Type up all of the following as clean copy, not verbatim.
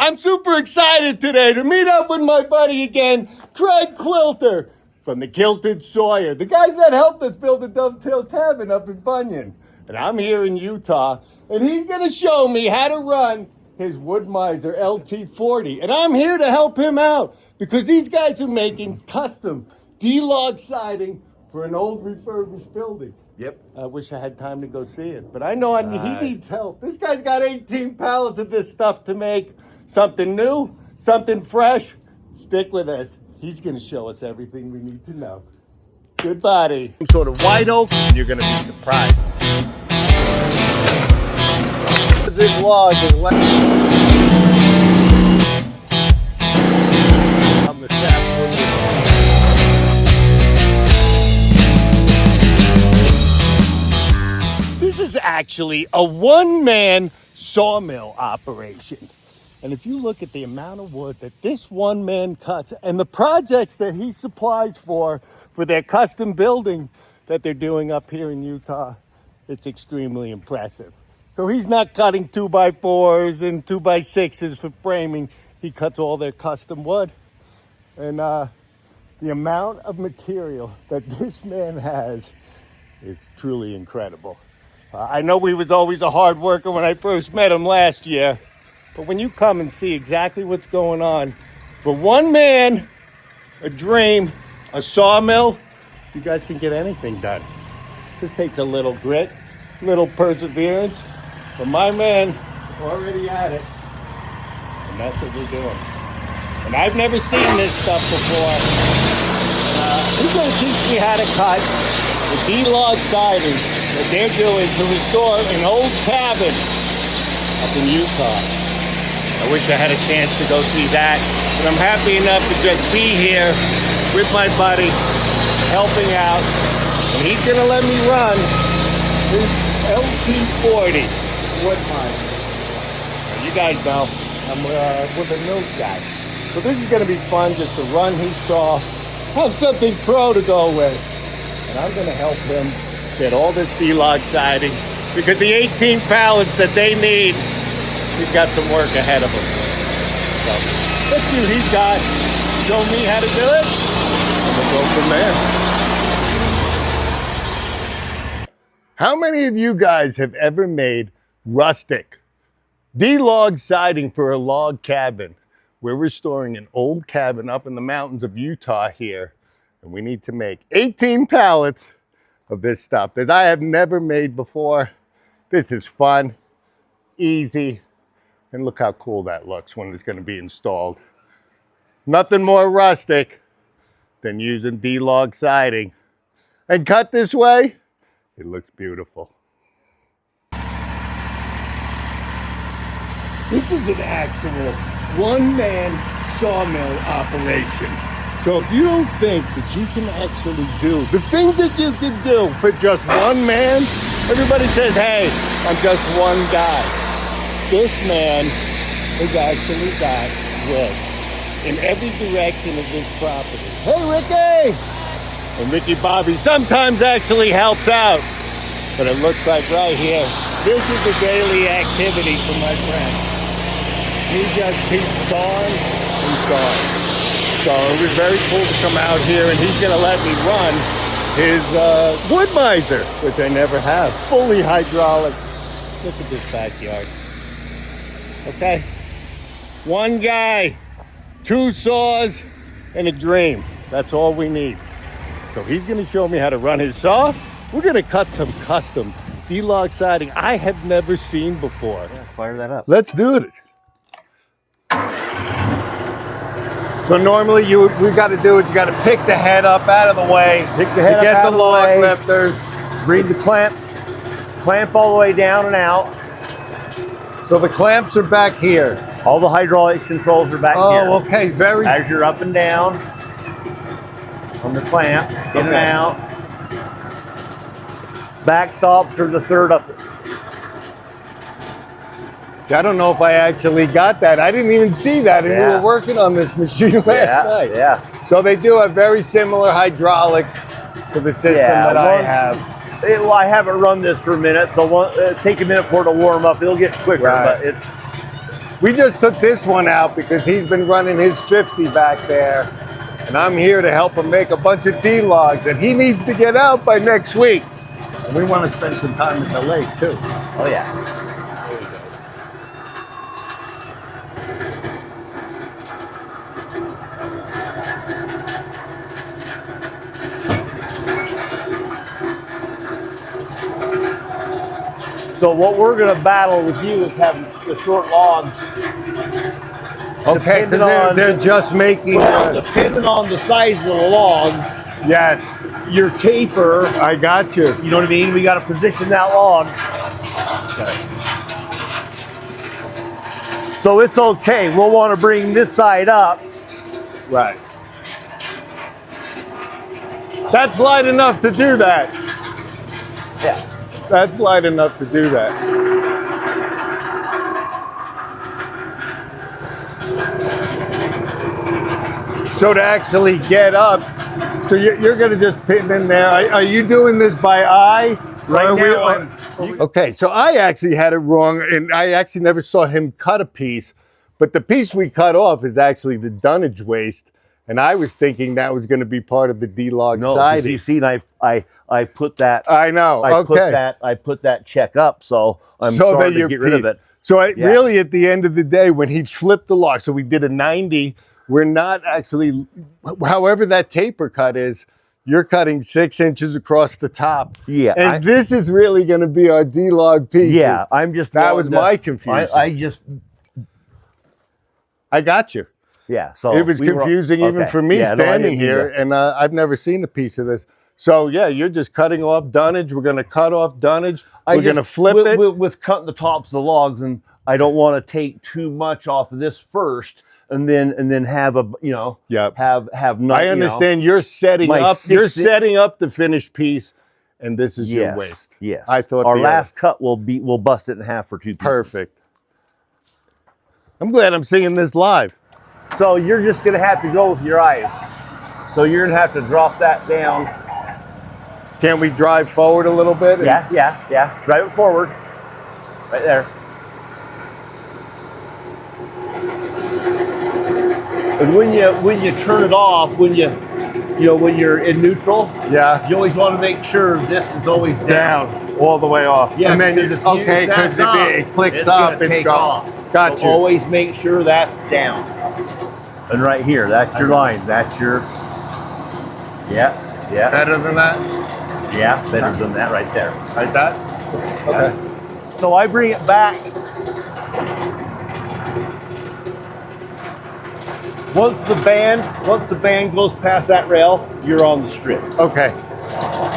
I'm super excited today to meet up with my buddy again, Craig Quilter from the Kilted Sawyer, the guys that helped us build the dovetail cabin up in Bunyan. And I'm here in Utah, and he's gonna show me how to run his Wood-Mizer LT40. And I'm here to help him out because these guys are making custom D-Log siding for an old refurbished building. Yep. I wish I had time to go see it, but I know he needs help. This guy's got 18 pallets of this stuff to make something new, something fresh. Stick with us. He's going to show us everything we need to know. Good buddy. Some sort of white oak, and you're going to be surprised. This log is on the sapwood. This is actually a one-man sawmill operation. And if you look at the amount of wood that this one man cuts and the projects that he supplies for their custom building that they're doing up here in Utah, it's extremely impressive. So he's not cutting 2x4s and 2x6s for framing. He cuts all their custom wood. And the amount of material that this man has is truly incredible. I know he was always a hard worker when I first met him last year. But when you come and see exactly what's going on, for one man, a dream, a sawmill, you guys can get anything done. This takes a little grit, little perseverance, but my man already at it, and that's what we're doing. And I've never seen this stuff before. He's going to teach me how to cut the D-Log siding that they're doing to restore an old cabin up in Utah. I wish I had a chance to go see that, but I'm happy enough to just be here with my buddy, helping out, and he's gonna let me run his LT40 Wood-Mizer. You guys know, I'm with a milk guy. So this is gonna be fun just to run his saw, have something pro to go with, and I'm gonna help him get all this D-Log siding, because the 18 pallets that they need, he's got some work ahead of him. So let's see what he's got. Show me how to do it, and we'll go from there. How many of you guys have ever made rustic D-Log siding for a log cabin? We're restoring an old cabin up in the mountains of Utah here, and we need to make 18 pallets of this stuff that I have never made before. This is fun, easy. And look how cool that looks when it's going to be installed. Nothing more rustic than using D-Log siding. And cut this way, it looks beautiful. This is an actual one-man sawmill operation. So if you don't think that you can actually do the things that you can do for just one man, everybody says, hey, I'm just one guy. This man has actually got wood in every direction of this property. Hey, Ricky! And Ricky Bobby sometimes actually helps out. But it looks like right here, this is a daily activity for my friend. He just keeps sawing and sawing. So it was very cool to come out here, and he's going to let me run his Wood-Mizer, which I never have. Fully hydraulic. Look at this backyard. Okay, one guy, two saws, and a dream. That's all we need. So he's gonna show me how to run his saw. We're gonna cut some custom D-Log siding I have never seen before. Yeah, fire that up. Let's do it. So normally we got to do is you got to pick the head up out of the way. Pick the head up get out the of the log way. lifters. Read the clamp all the way down and out. So the clamps are back here. All the hydraulic controls are back here. Oh, okay, very. As you're up and down on the clamp, in and out. Back stops are the third up. See, I don't know if I actually got that. I didn't even see that, and we were working on this machine last night. Yeah. So they do have very similar hydraulics to the system that I have. Well, I haven't run this for a minute, so take a minute for it to warm up. It'll get quicker, but We just took this one out because he's been running his 50 back there. And I'm here to help him make a bunch of D-logs that he needs to get out by next week. And we want to spend some time at the lake too. Oh yeah. So what we're going to battle with you is having the short logs. Okay, because they're just making... depending on the size of the log, yes, your taper... I got you. You know what I mean? We got to position that log. Okay. So it's okay. We'll want to bring this side up. Right. That's light enough to do that. Yeah. That's light enough to do that. So to actually get up, so you're going to just pin in there. Are you doing this by eye? Right now. Okay, so I actually had it wrong, and I actually never saw him cut a piece, but the piece we cut off is actually the dunnage waste, and I was thinking that was going to be part of the D-Log siding. No, you see, I put that. I know. I put that check up, so I'm sorry to get rid of it. So really, at the end of the day, when he flipped the log, so we did a 90. We're not actually, however that taper cut is, you're cutting 6 inches across the top. Yeah. And this is really going to be our D-Log piece. Yeah, I'm just. That was my confusion. I got you. Yeah. So it was confusing even for me standing here, and I've never seen a piece of this. So yeah, you're just cutting off dunnage. We're going to cut off dunnage. We're going to flip it with cutting the tops of the logs, and I don't want to take too much off of this first. And then have a have not. I understand you're setting up. You're setting up the finished piece, and this is your waste. Yes. I thought our last cut will bust it in half for 2 pieces. Perfect. I'm glad I'm seeing this live. So you're just gonna have to go with your eyes. So you're gonna have to drop that down. Can't we drive forward a little bit? Yeah. Drive it forward. Right there. And when you turn it off, when you're in neutral, you always want to make sure this is always down all the way off. Yeah, and then because it clicks up, it's gone. Got so you. Always make sure that's down. And right here, that's your line. That's your. Yeah. Better than that. Yeah, better than that right there. Like that. Okay. Yeah. So I bring it back. Once the band goes past that rail, you're on the strip. Okay.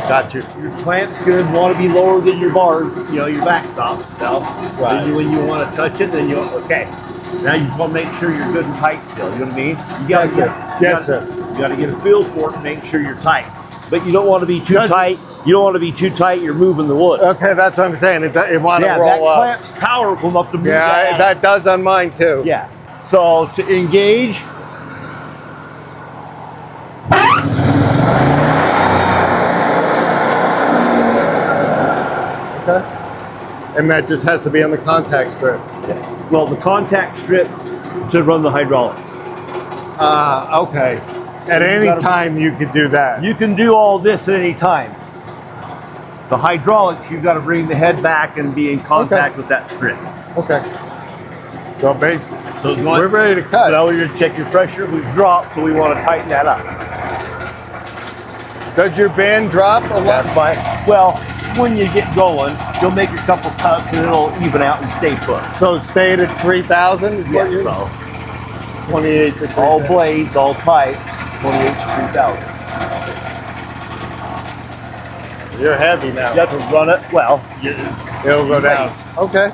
Got you. Your plant's going to want to be lower than your bars, your backstop. So right. When you want to touch it, then okay. Now you just want to make sure you're good and tight still. You know what I mean? You got to get a feel for it and make sure you're tight. But you don't want to be too tight. You don't want to be too tight. You're moving the wood. Okay, that's what I'm saying. It want to roll that up. clamp's powerful enough to move that. That does on mine too. Yeah. So to engage. Okay. And that just has to be on the contact strip. Yeah. Well, the contact strip to run the hydraulics. Okay. At any time you could do that. You can do all this at any time. The hydraulics, you've got to bring the head back and be in contact with that strip. Okay. So we're ready to cut. Now we're going to check your pressure. We've dropped, so we want to tighten that up. Does your band drop a lot? That's fine. Well, when you get going, you'll make a couple cuts and it'll even out and stay put. So it stayed at 3,000? Yeah, so 28 to 3,000. all blades, all pipes, 28 to 3,000. You're heavy now. You have to run it, well, it'll go down. Okay.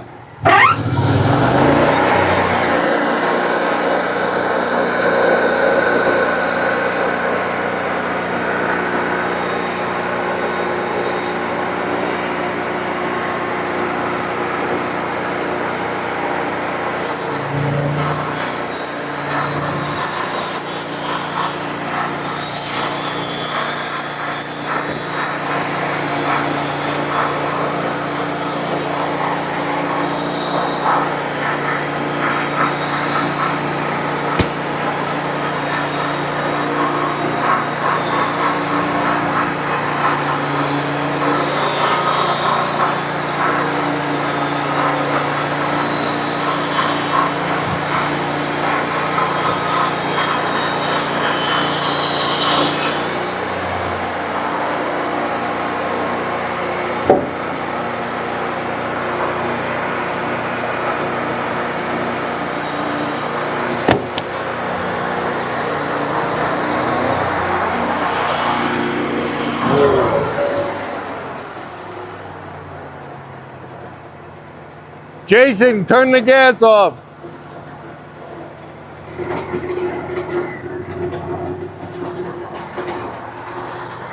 Jason, turn the gas off.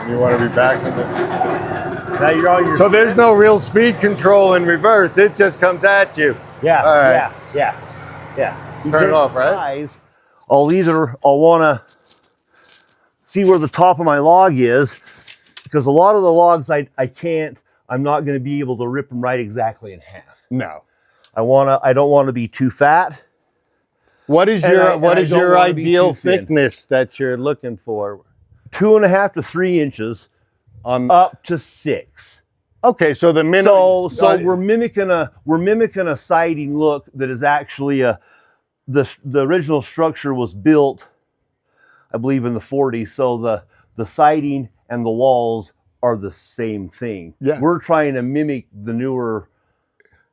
You want to be back in the... Now you're on your. So there's no real speed control in reverse. It just comes at you. Yeah. All right. Yeah. You Turn it get off, right? eyes, I'll want to see where the top of my log is, because a lot of the logs I'm not going to be able to rip them right exactly in half. No. I don't want to be too fat. What is And your I don't your wanna be ideal too thin. thickness that you're looking for? 2.5 to 3 inches, up to 6. Okay, so the minimum. So we're mimicking a siding look that is actually the original structure was built, I believe, in the 40s. So the siding and the walls are the same thing. Yeah. We're trying to mimic the newer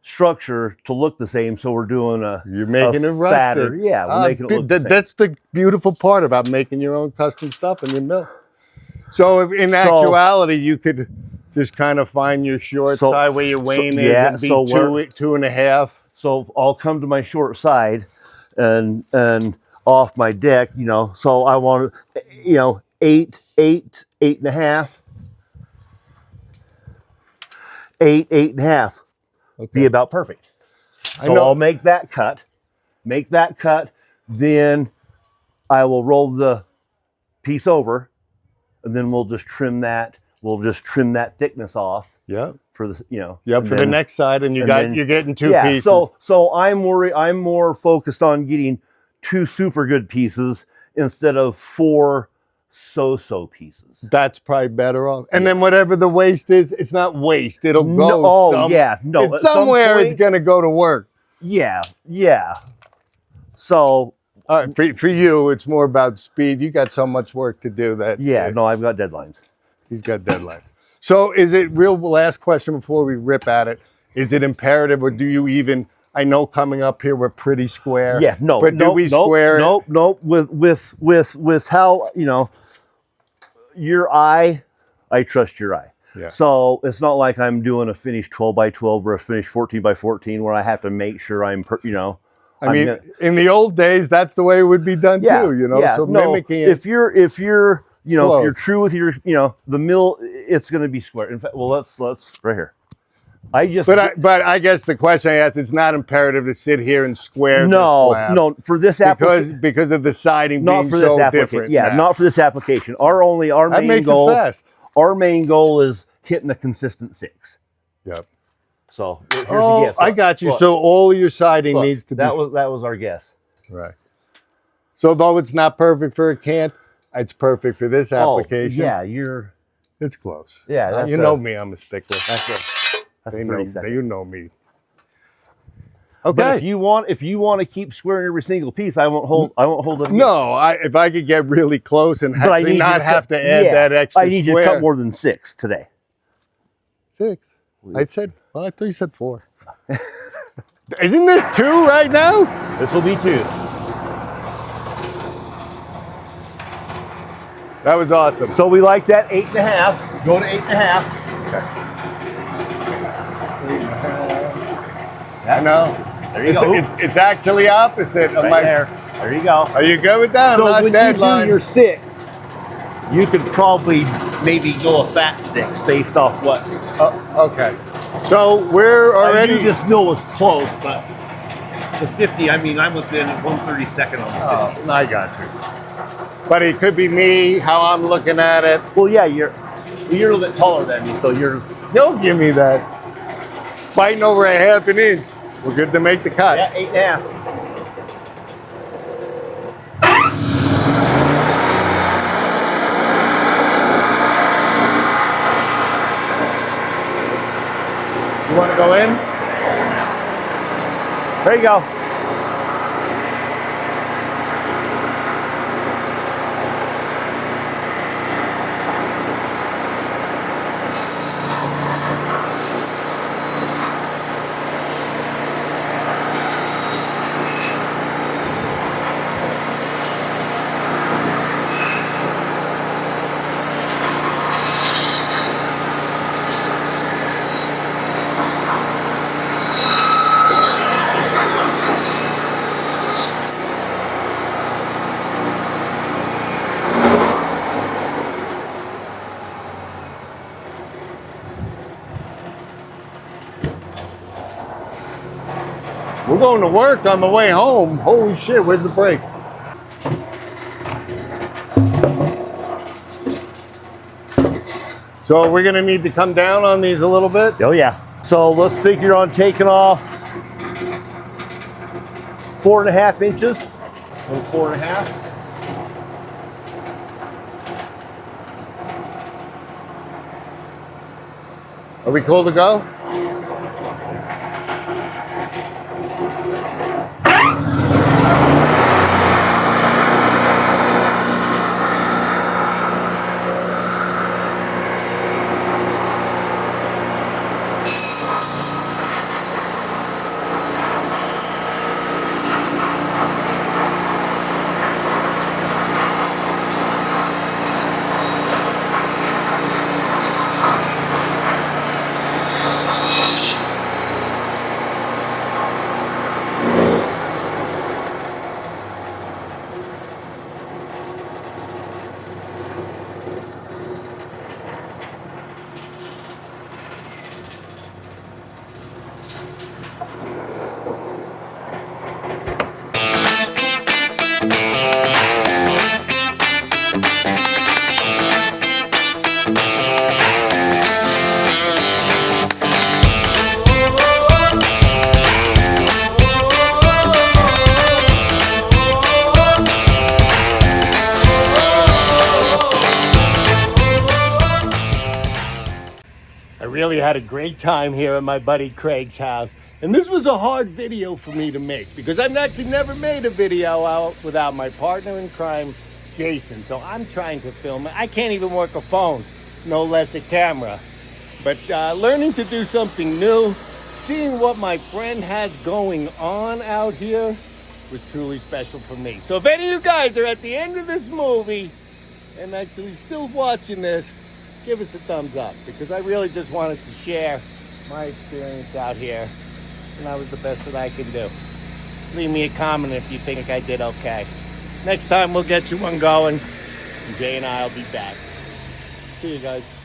structure to look the same. So we're doing You're making it rustic. fatter. Yeah, we're making it look the same. That's the beautiful part about making your own custom stuff in your mill. So in actuality, you could just kind of find your short side where your wane is and be 2.5. So I'll come to my short side and off my deck, you know. So I want, 8.5, 8.5. Okay. Be about perfect. So I'll make that cut, then I will roll the piece over, and then we'll just trim that. We'll just trim that thickness off. Yeah. For the for the next side, and you're getting two pieces. So I'm more focused on getting 2 super good pieces instead of 4 so-so pieces. That's probably better off. And then whatever the waste is, it's not waste. It'll go. It's somewhere it's gonna go to work. Yeah. So for you, it's more about speed. You got so much work to do that. No, I've got deadlines. He's got deadlines. So is it last question before we rip at it? Is it imperative, or do you even? I know coming up here we're pretty square. Yeah, no. But do we square it? Nope. With how your eye, I trust your eye. Yeah. So it's not like I'm doing a finished 12 by 12 or a finished 14 by 14 where I have to make sure I'm I mean, in the old days, that's the way it would be done too. So mimicking it. If you're if you're true with your the mill, it's going to be square. In fact, well, let's right here. But I guess the question I asked, it's not imperative to sit here and square this slab. No, for this application, because of the siding not being for this so application. different. Yeah, not for this application. Our that main goal. It fast. Our main goal is hitting a consistent 6. Yep. So here's the guess. I got you. So all your siding needs to be. That was our guess. Right. So though it's not perfect for a cant, it's perfect for this application. It's close. Yeah, you know me. I'm a stickler. You know me. Okay. But if you want to keep squaring every single piece, I won't hold it. No, if I could get really close and not have to add that extra I need you to cut more than 6 today. 6. I thought you said 4. Isn't this 2 right now? This will be 2. That was awesome. So we like that 8.5. Go to 8.5. I know. There you go. It's actually opposite of my. There you go. Are you good with that? So when you do your 6, you could probably maybe go a fat 6 based off what. Okay. So we're already. I knew this mill was close, but the 50. I mean, I'm within 1/32 on the 50. I got you. But it could be me, how I'm looking at it. Well, yeah, you're a little bit taller than me, so you're. Don't give me that. Fighting over a 1/2 inch. We're good to make the cut. Yeah, 8.5. You want to go in? There you go. going to work on the way home. Holy shit, where's the brake? So we're gonna need to come down on these a little bit. Oh yeah. So let's figure on taking off 4.5 inches. 4.5. Are we cool to go? I really had a great time here at my buddy Craig's house. And this was a hard video for me to make because I've actually never made a video out without my partner in crime, Jason. So I'm trying to film it. I can't even work a phone, no less a camera. But learning to do something new, seeing what my friend has going on out here was truly special for me. So if any of you guys are at the end of this movie and actually still watching this, give us a thumbs up because I really just wanted to share my experience out here, and that was the best that I can do. Leave me a comment if you think I did okay. Next time we'll get you one going, and Jay and I will be back. See you guys.